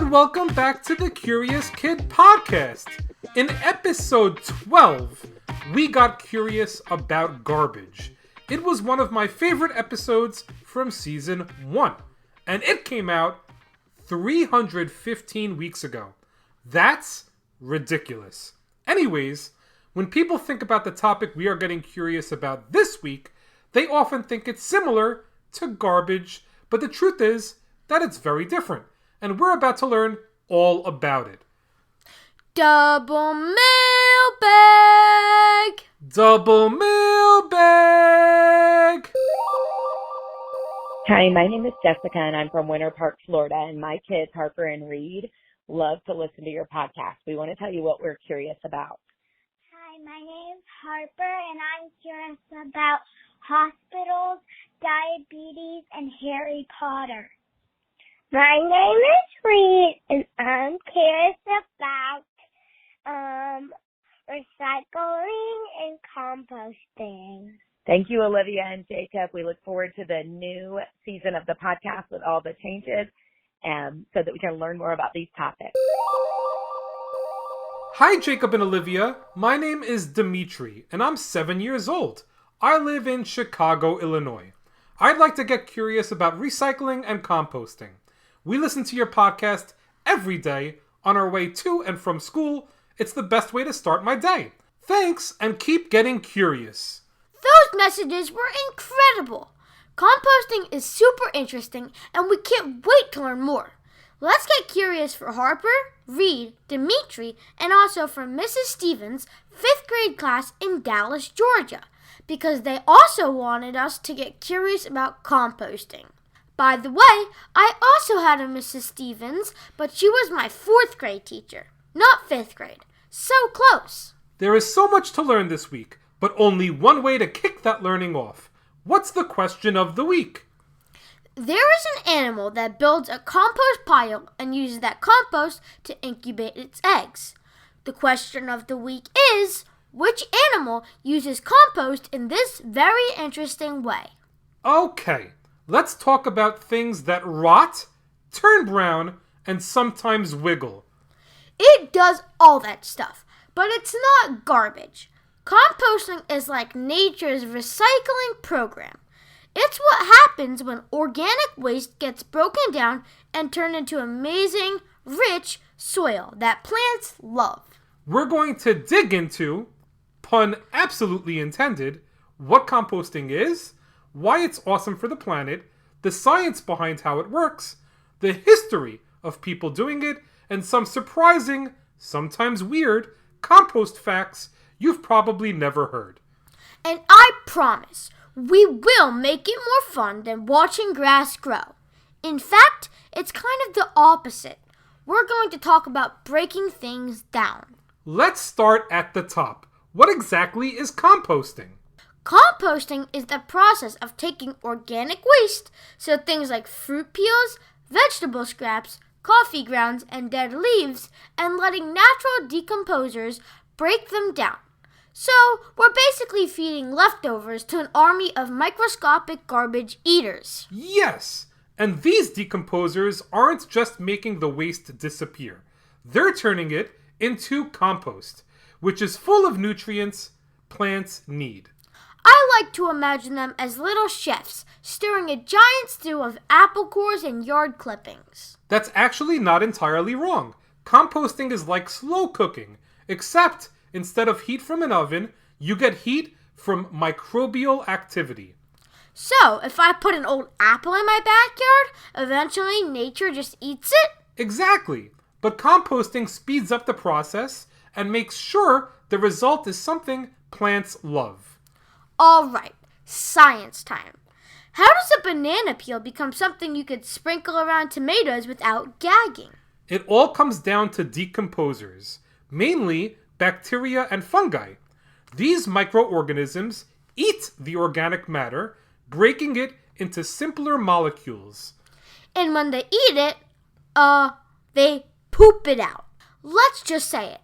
and welcome back to the Curious Kid podcast. In episode 12, we got curious about garbage. It was one of my favorite episodes from season 1, and it came out 315 weeks ago. That's ridiculous. Anyways, when people think about the topic we are getting curious about this week, they often think it's similar to garbage, but the truth is that it's very different, and we're about to learn all about it. Double mailbag! Double mailbag! Hi, my name is Jessica, and I'm from Winter Park, Florida, and my kids, Harper and Reid, love to listen to your podcast. We want to tell you what we're curious about. Hi, my name's Harper, and I'm curious about hospitals, diabetes, and Harry Potter. My name is Reid, and I'm curious about recycling and composting. Thank you, Olivia and Jacob. We look forward to the new season of the podcast with all the changes so that we can learn more about these topics. Hi, Jacob and Olivia. My name is Dmitry, and I'm 7 years old. I live in Chicago, Illinois. I'd like to get curious about recycling and composting. We listen to your podcast every day on our way to and from school. It's the best way to start my day. Thanks, and keep getting curious. Those messages were incredible. Composting is super interesting, and we can't wait to learn more. Let's get curious for Harper, Reid, Dmitry, and also for Mrs. Stevens' 5th grade class in Dallas, Georgia, because they also wanted us to get curious about composting. By the way, I also had a Mrs. Stevens, but she was my 4th grade teacher, not 5th grade. So close. There is so much to learn this week, but only one way to kick that learning off. What's the question of the week? There is an animal that builds a compost pile and uses that compost to incubate its eggs. The question of the week is, which animal uses compost in this very interesting way? Okay, let's talk about things that rot, turn brown, and sometimes wiggle. It does all that stuff, but it's not garbage. Composting is like nature's recycling program. It's what happens when organic waste gets broken down and turned into amazing, rich soil that plants love. We're going to dig into, pun absolutely intended, what composting is, why it's awesome for the planet, the science behind how it works, the history of people doing it, and some surprising, sometimes weird, compost facts you've probably never heard. And I promise, we will make it more fun than watching grass grow. In fact, it's kind of the opposite. We're going to talk about breaking things down. Let's start at the top. What exactly is composting? Composting is the process of taking organic waste, so things like fruit peels, vegetable scraps, coffee grounds, and dead leaves, and letting natural decomposers break them down. So, we're basically feeding leftovers to an army of microscopic garbage eaters. Yes, and these decomposers aren't just making the waste disappear. They're turning it into compost, which is full of nutrients plants need. I like to imagine them as little chefs stirring a giant stew of apple cores and yard clippings. That's actually not entirely wrong. Composting is like slow cooking, except instead of heat from an oven, you get heat from microbial activity. So, if I put an old apple in my backyard, eventually nature just eats it? Exactly. But composting speeds up the process and makes sure the result is something plants love. All right, science time. How does a banana peel become something you could sprinkle around tomatoes without gagging? It all comes down to decomposers, mainly bacteria and fungi. These microorganisms eat the organic matter, breaking it into simpler molecules. And when they eat it, they poop it out. Let's just say it.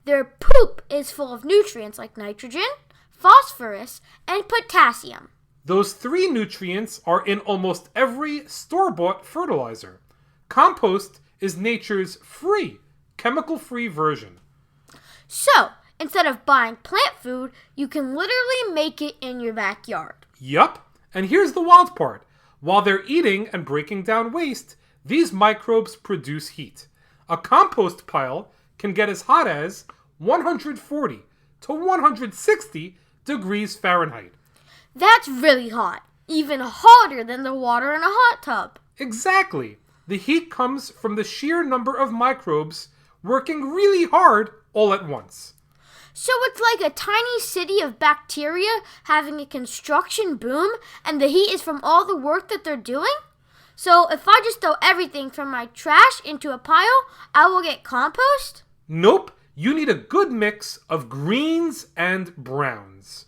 Their poop is full of nutrients like nitrogen, phosphorus, and potassium. Those 3 nutrients are in almost every store-bought fertilizer. Compost is nature's free, chemical-free version. So, instead of buying plant food, you can literally make it in your backyard. Yup, and here's the wild part. While they're eating and breaking down waste, these microbes produce heat. A compost pile can get as hot as 140 to 160 degrees Fahrenheit. That's really hot, even hotter than the water in a hot tub. Exactly. The heat comes from the sheer number of microbes working really hard all at once. So it's like a tiny city of bacteria having a construction boom, and the heat is from all the work that they're doing? So if I just throw everything from my trash into a pile, I will get compost? Nope, you need a good mix of greens and browns.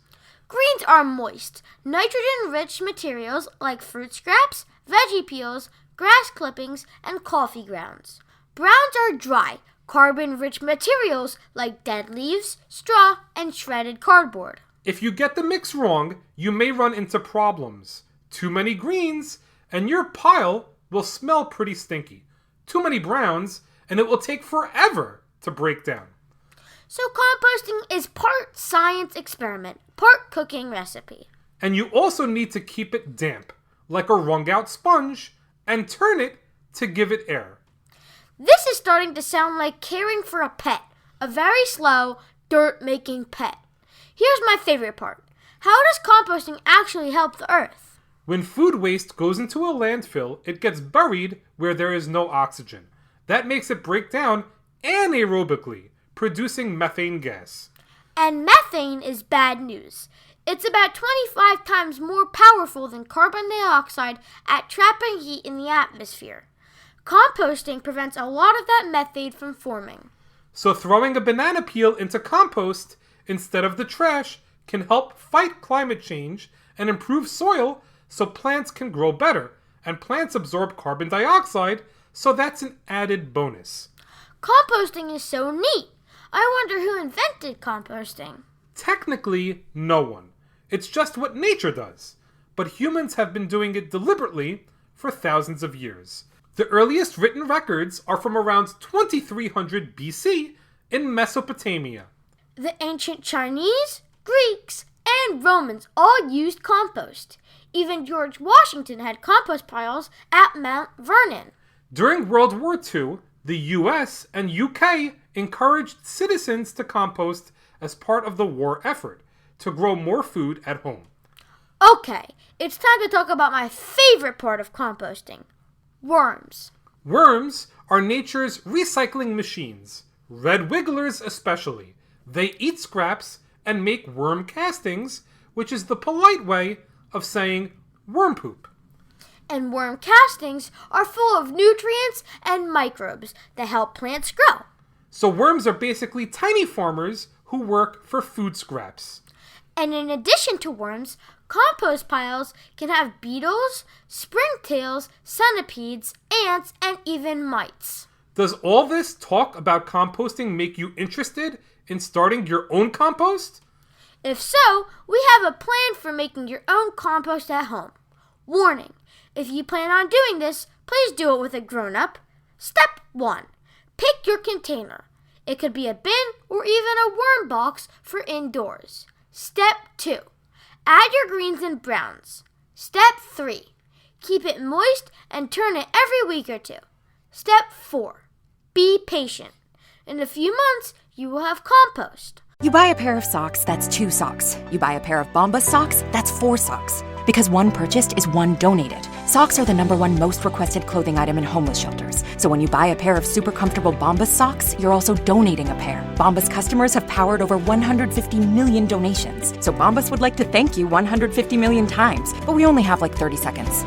Greens are moist, nitrogen-rich materials like fruit scraps, veggie peels, grass clippings, and coffee grounds. Browns are dry, carbon-rich materials like dead leaves, straw, and shredded cardboard. If you get the mix wrong, you may run into problems. Too many greens, and your pile will smell pretty stinky. Too many browns, and it will take forever to break down. So composting is part science experiment, part cooking recipe. And you also need to keep it damp, like a wrung-out sponge, and turn it to give it air. This is starting to sound like caring for a pet, a very slow, dirt-making pet. Here's my favorite part. How does composting actually help the earth? When food waste goes into a landfill, it gets buried where there is no oxygen. That makes it break down anaerobically, producing methane gas. And methane is bad news. It's about 25 times more powerful than carbon dioxide at trapping heat in the atmosphere. Composting prevents a lot of that methane from forming. So throwing a banana peel into compost instead of the trash can help fight climate change and improve soil so plants can grow better. And plants absorb carbon dioxide, so that's an added bonus. Composting is so neat. I wonder who invented composting. Technically, no one. It's just what nature does. But humans have been doing it deliberately for thousands of years. The earliest written records are from around 2300 BC in Mesopotamia. The ancient Chinese, Greeks, and Romans all used compost. Even George Washington had compost piles at Mount Vernon. During World War II, the US and UK encouraged citizens to compost as part of the war effort to grow more food at home. Okay, it's time to talk about my favorite part of composting. Worms. Worms are nature's recycling machines, red wigglers especially. They eat scraps and make worm castings, which is the polite way of saying worm poop. And worm castings are full of nutrients and microbes that help plants grow. So worms are basically tiny farmers who work for food scraps. And in addition to worms, compost piles can have beetles, springtails, centipedes, ants, and even mites. Does all this talk about composting make you interested in starting your own compost? If so, we have a plan for making your own compost at home. Warning, if you plan on doing this, please do it with a grown-up. Step 1. Pick your container. It could be a bin or even a worm box for indoors. Step 2. Add your greens and browns. Step 3. Keep it moist and turn it every week or two. Step 4. Be patient. In a few months, you will have compost. You buy a pair of socks, that's 2 socks. You buy a pair of Bombas socks, that's 4 socks. Because one purchased is one donated. Socks are the #1 most requested clothing item in homeless shelters. So when you buy a pair of super comfortable Bombas socks, you're also donating a pair. Bombas customers have powered over 150 million donations. So Bombas would like to thank you 150 million times. But we only have like 30 seconds.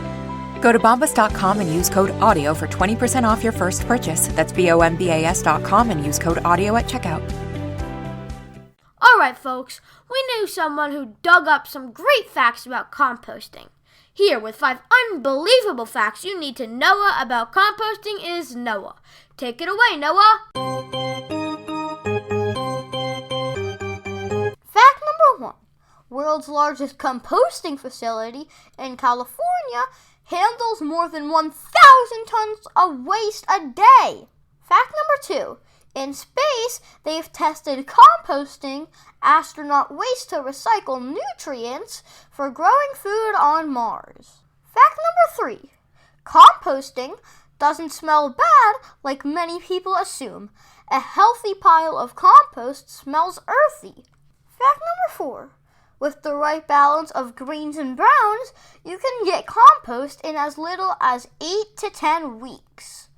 Go to bombas.com and use code AUDIO for 20% off your first purchase. That's BOMBAS.com and use code AUDIO at checkout. Alright folks, we knew someone who dug up some great facts about composting. Here with 5 unbelievable facts you need to know about composting is Noah. Take it away, Noah! Fact number 1. World's largest composting facility in California handles more than 1,000 tons of waste a day. Fact number 2. In space, they've tested composting astronaut waste to recycle nutrients for growing food on Mars. Fact number 3. Composting doesn't smell bad like many people assume. A healthy pile of compost smells earthy. Fact number 4. With the right balance of greens and browns, you can get compost in as little as 8 to 10 weeks.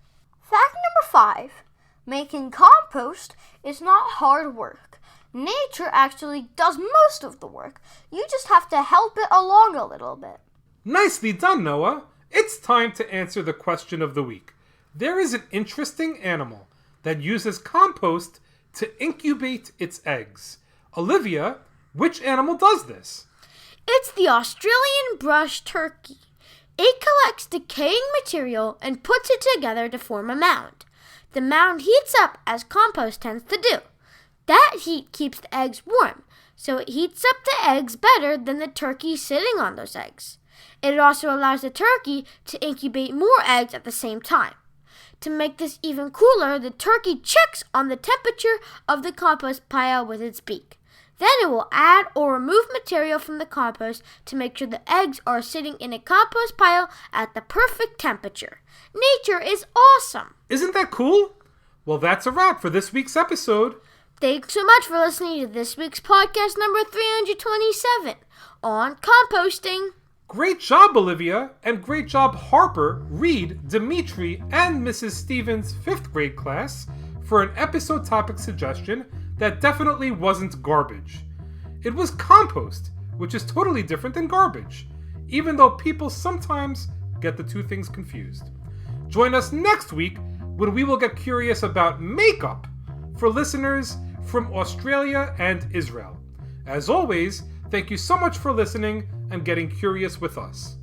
Fact number 5. Making compost is not hard work. Nature actually does most of the work. You just have to help it along a little bit. Nicely done, Noah. It's time to answer the question of the week. There is an interesting animal that uses compost to incubate its eggs. Olivia, which animal does this? It's the Australian brush turkey. It collects decaying material and puts it together to form a mound. The mound heats up as compost tends to do. That heat keeps the eggs warm, so it heats up the eggs better than the turkey sitting on those eggs. It also allows the turkey to incubate more eggs at the same time. To make this even cooler, the turkey checks on the temperature of the compost pile with its beak. Then it will add or remove material from the compost to make sure the eggs are sitting in a compost pile at the perfect temperature. Nature is awesome! Isn't that cool? Well, that's a wrap for this week's episode. Thanks so much for listening to this week's podcast number 327 on composting. Great job, Olivia, and great job, Harper, Reid, Dmitry, and Mrs. Stevens' 5th grade class for an episode topic suggestion that definitely wasn't garbage. It was compost, which is totally different than garbage, even though people sometimes get the two things confused. Join us next week when we will get curious about makeup for listeners from Australia and Israel. As always, thank you so much for listening and getting curious with us.